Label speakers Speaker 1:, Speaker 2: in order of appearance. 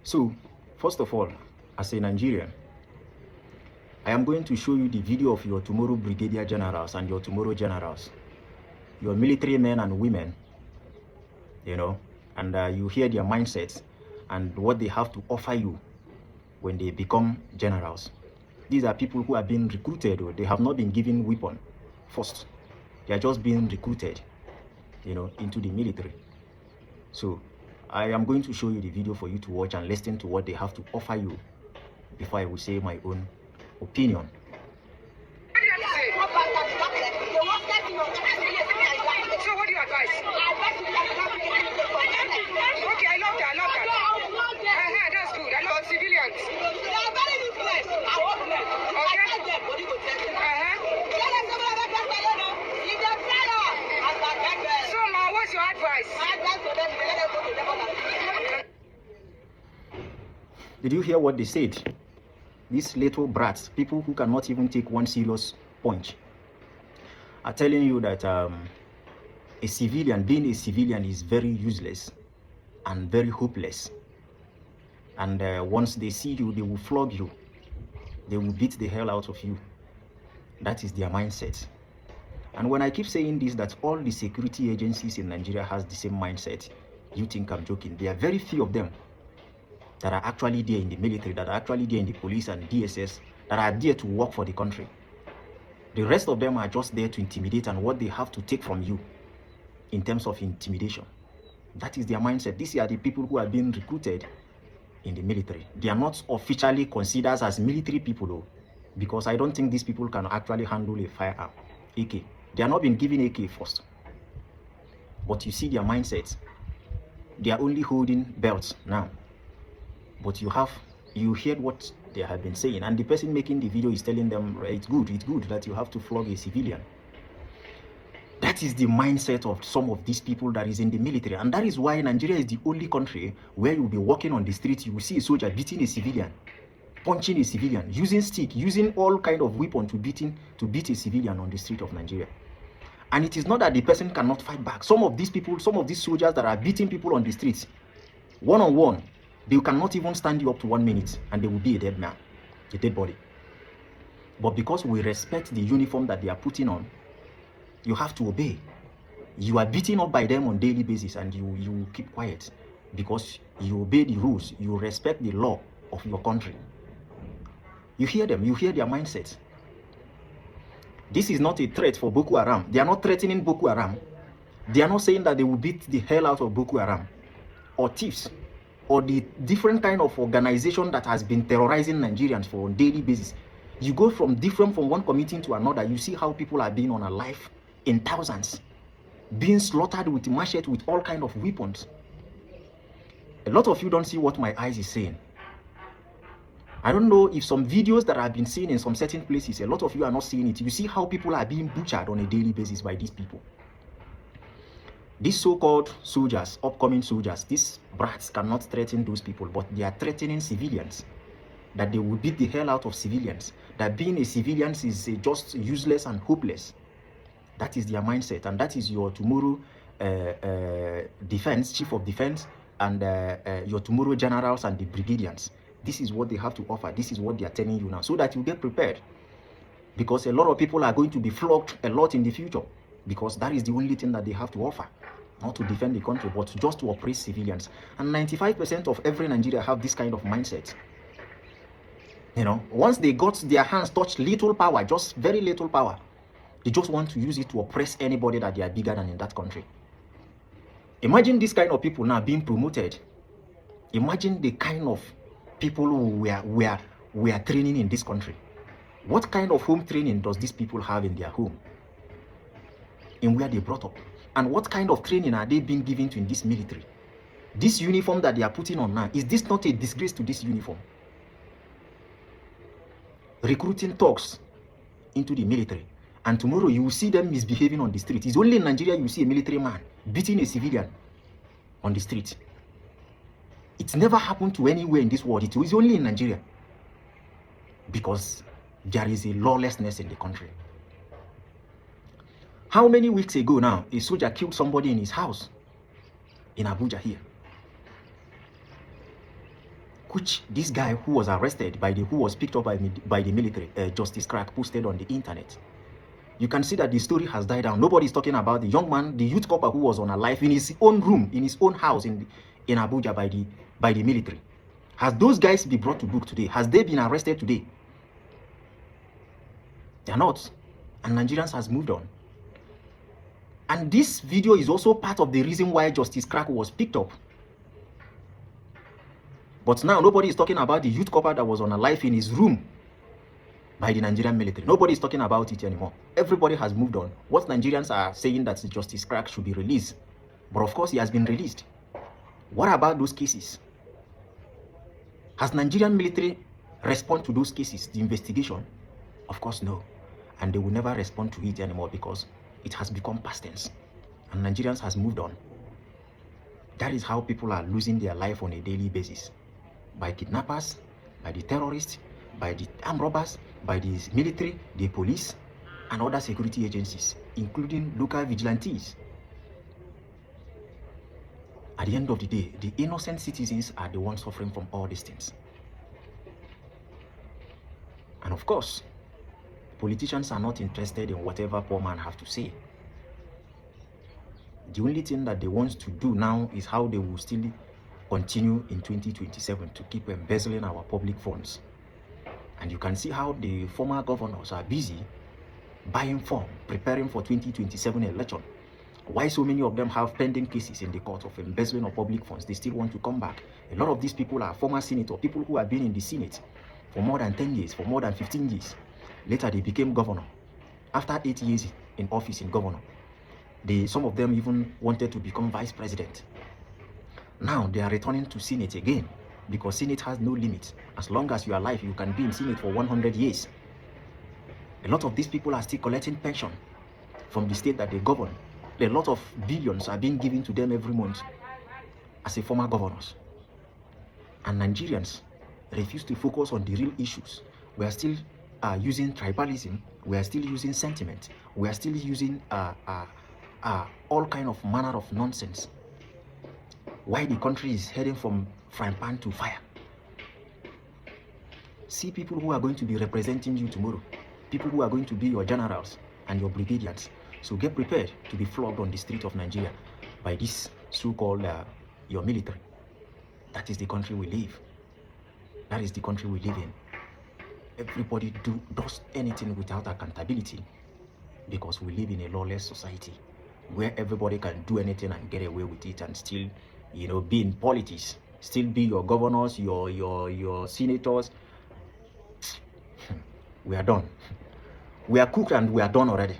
Speaker 1: So, first of all, as a Nigerian, I am going to show you the video of your tomorrow brigadier generals and your tomorrow generals, your military men and women, and you hear their mindsets and what they have to offer you when they become generals. These are people who have been recruited, or they have not been given weapon first. They are just being recruited, into the military. So I am going to show you the video for you to watch and listen to what they have to offer you before I will say my own opinion.
Speaker 2: So what do you advise? Okay, I love that. That's good. I love civilians. So Ma, what's your advice?
Speaker 1: Did you hear what they said? These little brats, people who cannot even take one serious punch, are telling you that a civilian, being a civilian, is very useless and very hopeless. And once they see you, they will flog you. They will beat the hell out of you. That is their mindset. And when I keep saying this, that all the security agencies in Nigeria has the same mindset, you think I'm joking. There are very few of them that are actually there in the military, that are actually there in the police and DSS, that are there to work for the country. The rest of them are just there to intimidate and what they have to take from you in terms of intimidation. That is their mindset. These are the people who are being recruited in the military. They are not officially considered as military people though, because I don't think these people can actually handle a firearm, AK. They are not been given AK first. But you see their mindset. They are only holding belts now. But you heard what they have been saying, and the person making the video is telling them it's good that you have to flog a civilian. That is the mindset of some of these people that is in the military, and that is why Nigeria is the only country where you'll be walking on the street, you will see a soldier beating a civilian, punching a civilian, using stick, using all kind of weapon to beat a civilian on the street of Nigeria. And it is not that the person cannot fight back. Some of these people, some of these soldiers that are beating people on the streets, one-on-one, they cannot even stand you up to 1 minute and they will be a dead man, a dead body. But because we respect the uniform that they are putting on, you have to obey. You are beaten up by them on daily basis and you keep quiet because you obey the rules, you respect the law of your country. You hear them, you hear their mindset. This is not a threat for Boko Haram. They are not threatening Boko Haram. They are not saying that they will beat the hell out of Boko Haram or thieves, or the different kind of organization that has been terrorizing Nigerians for on daily basis. You go from one community to another, you see how people are being unalive in thousands, being slaughtered with machete, with all kind of weapons. A lot of you don't see what my eyes is saying. I don't know if some videos that I've been seeing in some certain places, a lot of you are not seeing it. You see how people are being butchered on a daily basis by these people. These so-called soldiers, upcoming soldiers, these brats cannot threaten those people, but they are threatening civilians, that they will beat the hell out of civilians, that being a civilian is just useless and hopeless. That is their mindset, and that is your tomorrow defense, chief of defense, and your tomorrow generals and the brigadiers. This is what they have to offer. This is what they are telling you now, so that you get prepared. Because a lot of people are going to be flogged a lot in the future, because that is the only thing that they have to offer. Not to defend the country, but just to oppress civilians. And 95% of every Nigeria have this kind of mindset. Once they got their hands touched little power, just very little power, they just want to use it to oppress anybody that they are bigger than in that country. Imagine this kind of people now being promoted. Imagine the kind of people who we are training in this country. What kind of home training does these people have in their home, in where they brought up? And what kind of training are they being given to in this military? This uniform that they are putting on now, is this not a disgrace to this uniform? Recruiting thugs into the military, and tomorrow you will see them misbehaving on the street. It's only in Nigeria you see a military man beating a civilian on the street. It's never happened to anywhere in this world. It is only in Nigeria, because there is a lawlessness in the country. How many weeks ago now, a soldier killed somebody in his house in Abuja here? which this guy who was arrested who was picked up by the military, Justice Crack, posted on the internet. You can see that the story has died down. Nobody is talking about the young man, the youth copper who was on alive in his own room, in his own house in Abuja by the military. Has those guys been brought to book today? Has they been arrested today? They are not. And Nigerians has moved on. And this video is also part of the reason why Justice Crack was picked up. But now nobody is talking about the youth copper that was on alive in his room by the Nigerian military. Nobody is talking about it anymore. Everybody has moved on. What Nigerians are saying that Justice Crack should be released. But of course, he has been released. What about those cases? Has Nigerian military respond to those cases, the investigation? Of course, no. And they will never respond to it anymore because it has become past tense. And Nigerians has moved on. That is how people are losing their life on a daily basis. By kidnappers, by the terrorists, by the armed robbers, by the military, the police, and other security agencies, including local vigilantes. At the end of the day, the innocent citizens are the ones suffering from all these things. And of course, politicians are not interested in whatever poor man have to say. The only thing that they want to do now is how they will still continue in 2027 to keep embezzling our public funds. And you can see how the former governors are busy buying form, preparing for 2027 election. Why so many of them have pending cases in the court of embezzling of public funds? They still want to come back. A lot of these people are former senators, people who have been in the Senate for more than 10 years, for more than 15 years. Later, they became governor. After 8 years in office in governor, some of them even wanted to become vice president. Now, they are returning to Senate again because Senate has no limit. As long as you are alive, you can be in Senate for 100 years. A lot of these people are still collecting pension from the state that they govern. A lot of billions are being given to them every month as a former governors. And Nigerians refuse to focus on the real issues. We are still using tribalism. We are still using sentiment. We are still using all kind of manner of nonsense. Why the country is heading from frying pan to fire. See people who are going to be representing you tomorrow. People who are going to be your generals and your brigadiers. So get prepared to be flogged on the street of Nigeria by this so-called your military. That is the country we live. That is the country we live in. Everybody does anything without accountability because we live in a lawless society where everybody can do anything and get away with it and still, be in politics, still be your governors, your senators. We are done. We are cooked and we are done already.